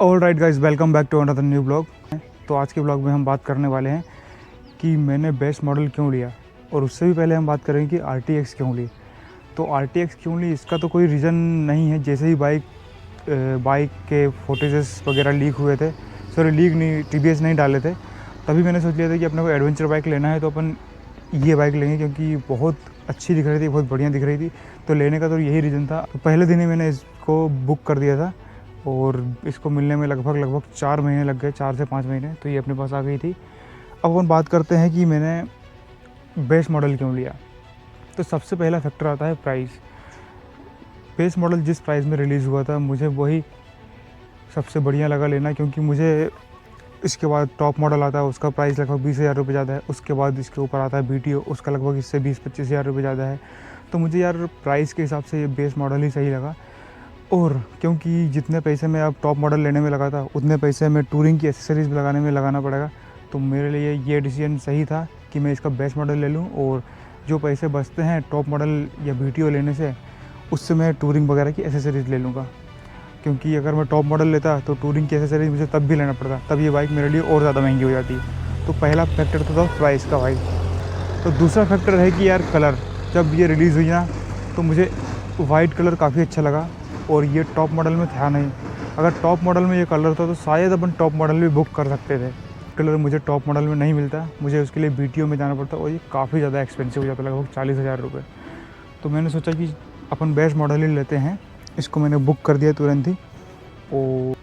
All right guys, welcome back to another new blog. तो आज के ब्लॉग में हम बात करने वाले हैं कि मैंने बेस्ट मॉडल क्यों लिया, और उससे भी पहले हम बात करेंगे कि RTX क्यों ली। तो RTX क्यों ली, इसका तो कोई रीज़न नहीं है। जैसे ही बाइक के फोटेजेस वगैरह लीक हुए थे, सॉरी लीक नहीं, TBS नहीं डाले थे, तभी मैंने सोच लिया था कि अपने को एडवेंचर बाइक लेना है तो अपन ये बाइक लेंगे, क्योंकि बहुत अच्छी दिख रही थी, बहुत बढ़िया दिख रही थी। तो लेने का तो यही रीज़न था। तो पहले दिन ही मैंने इसको बुक कर दिया था और इसको मिलने में लगभग 4 महीने लग गए, 4 से 5 महीने। तो ये अपने पास आ गई थी। अब अपन बात करते हैं कि मैंने बेस मॉडल क्यों लिया। तो सबसे पहला फैक्टर आता है प्राइस। बेस मॉडल जिस प्राइस में रिलीज़ हुआ था, मुझे वही सबसे बढ़िया लगा लेना, क्योंकि मुझे इसके बाद टॉप मॉडल आता है, उसका प्राइस लगभग 20,000 रुपये ज़्यादा है। उसके बाद इसके ऊपर आता है BTO, उसका लगभग इससे 20-25 हज़ार रुपये ज़्यादा है। तो मुझे यार प्राइस के हिसाब से ये बेस मॉडल ही सही लगा। और क्योंकि जितने पैसे मैं अब टॉप मॉडल लेने में लगा था, उतने पैसे मैं टूरिंग की एसेसरीज़ लगाने में लगाना पड़ेगा। तो मेरे लिए ये डिसीजन सही था कि मैं इसका बेस्ट मॉडल ले लूँ, और जो पैसे बचते हैं टॉप मॉडल या BTO लेने से, उससे मैं टूरिंग वगैरह की एसेसरीज़ ले लूँगा। क्योंकि अगर मैं टॉप मॉडल लेता तो टूरिंग की एसेसरीज मुझे तब भी लेना पड़ता, तब ये बाइक मेरे लिए और ज़्यादा महंगी हो जाती। तो पहला फैक्टर तो था प्राइस का भाई। तो दूसरा फैक्टर है कि यार कलर, जब ये रिलीज़ हुई ना तो मुझे वाइट कलर काफ़ी अच्छा लगा, और ये टॉप मॉडल में था नहीं। अगर टॉप मॉडल में ये कलर था तो शायद अपन टॉप मॉडल भी बुक कर सकते थे। कलर मुझे टॉप मॉडल में नहीं मिलता, मुझे उसके लिए BTO में जाना पड़ता, और ये काफ़ी ज़्यादा एक्सपेंसिव हो जाता, लगभग 40,000 रुपये। तो मैंने सोचा कि अपन बेस्ट मॉडल ही लेते हैं। इसको मैंने बुक कर दिया तुरंत ही। और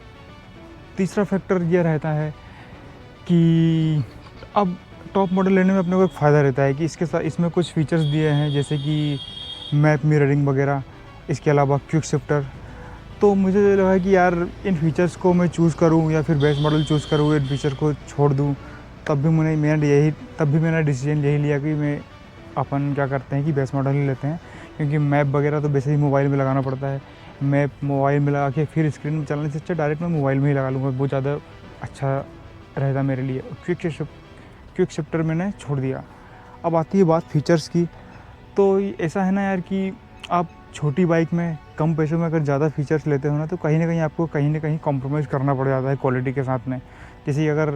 तीसरा फैक्टर ये रहता है कि अब टॉप मॉडल लेने में अपने को एक फ़ायदा रहता है कि इसके साथ इसमें कुछ फीचर्स दिए हैं, जैसे कि मैप मिररिंग वगैरह, इसके अलावा क्विक शिफ्टर। तो मुझे लगा कि यार इन फीचर्स को मैं चूज़ करूं या फिर बेस्ट मॉडल चूज़ करूं, इन फीचर को छोड़ दूं। तब भी मेरा डिसीजन यही लिया कि मैं अपन क्या करते हैं कि बेस्ट मॉडल ही लेते हैं, क्योंकि मैप वगैरह तो वैसे ही मोबाइल में लगाना पड़ता है। मैप मोबाइल में लगा के फिर स्क्रीन में चलाने से अच्छा डायरेक्ट मैं मोबाइल में ही लगा लूँगा, बहुत ज़्यादा अच्छा रहेगा मेरे लिए। क्विक शिफ्टर मैंने छोड़ दिया। अब आती है बात फीचर्स की। तो ऐसा है ना यार कि आप छोटी बाइक में कम पैसों में अगर ज़्यादा फीचर्स लेते हो ना, तो कहीं ना कहीं आपको कहीं ना कहीं कॉम्प्रोमाइज़ करना पड़ जाता है क्वालिटी के साथ में। जैसे अगर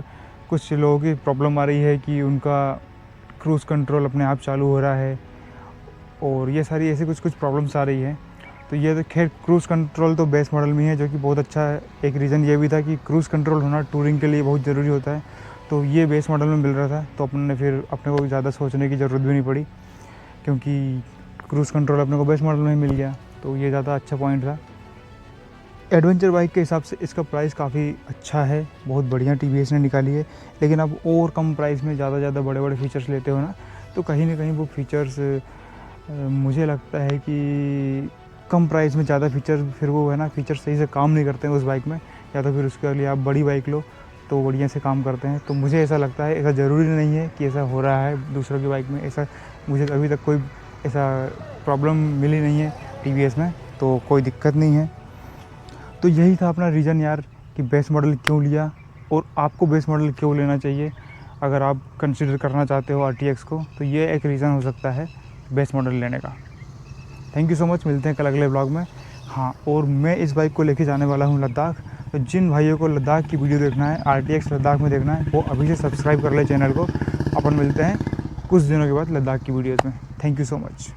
कुछ लोगों की प्रॉब्लम आ रही है कि उनका क्रूज़ कंट्रोल अपने आप चालू हो रहा है, और ये सारी ऐसी कुछ प्रॉब्लम्स आ रही है। तो ये तो खैर क्रूज़ कंट्रोल तो बेस मॉडल में है, जो कि बहुत अच्छा है। एक रीज़न ये भी था कि क्रूज़ कंट्रोल होना टूरिंग के लिए बहुत ज़रूरी होता है। तो ये बेस मॉडल में मिल रहा था, तो अपने को ज़्यादा सोचने की ज़रूरत भी नहीं पड़ी, क्योंकि क्रूज़ कंट्रोल अपने को बेस मॉडल में मिल गया। तो ये ज़्यादा अच्छा पॉइंट था। एडवेंचर बाइक के हिसाब से इसका प्राइस काफ़ी अच्छा है, बहुत बढ़िया TBS ने निकाली है। लेकिन अब और कम प्राइस में ज़्यादा बड़े फीचर्स लेते हो ना, तो कहीं ना कहीं वो फीचर्स मुझे लगता है कि कम प्राइस में ज़्यादा फीचर, फिर वो है ना फीचर सही से काम नहीं करते हैं उस बाइक में, या तो फिर उसके लिए आप बड़ी बाइक लो तो बढ़िया से काम करते हैं। तो मुझे ऐसा लगता है, ऐसा ज़रूरी नहीं है कि ऐसा हो रहा है दूसरों की बाइक में, ऐसा मुझे अभी तक कोई ऐसा प्रॉब्लम मिली नहीं है TBS में, तो कोई दिक्कत नहीं है। तो यही था अपना रीज़न यार कि बेस मॉडल क्यों लिया, और आपको बेस मॉडल क्यों लेना चाहिए अगर आप कंसिडर करना चाहते हो RTX को। तो ये एक रीज़न हो सकता है बेस मॉडल लेने का। थैंक यू सो मच, मिलते हैं कल अगले ब्लॉग में। हाँ, और मैं इस बाइक को लेके जाने वाला हूँ लद्दाख। तो जिन भाइयों को लद्दाख की वीडियो देखना है, RTX लद्दाख में देखना है, वो अभी से सब्सक्राइब कर ले चैनल को। अपन मिलते हैं कुछ दिनों के बाद लद्दाख की वीडियोज़ में। Thank you so much.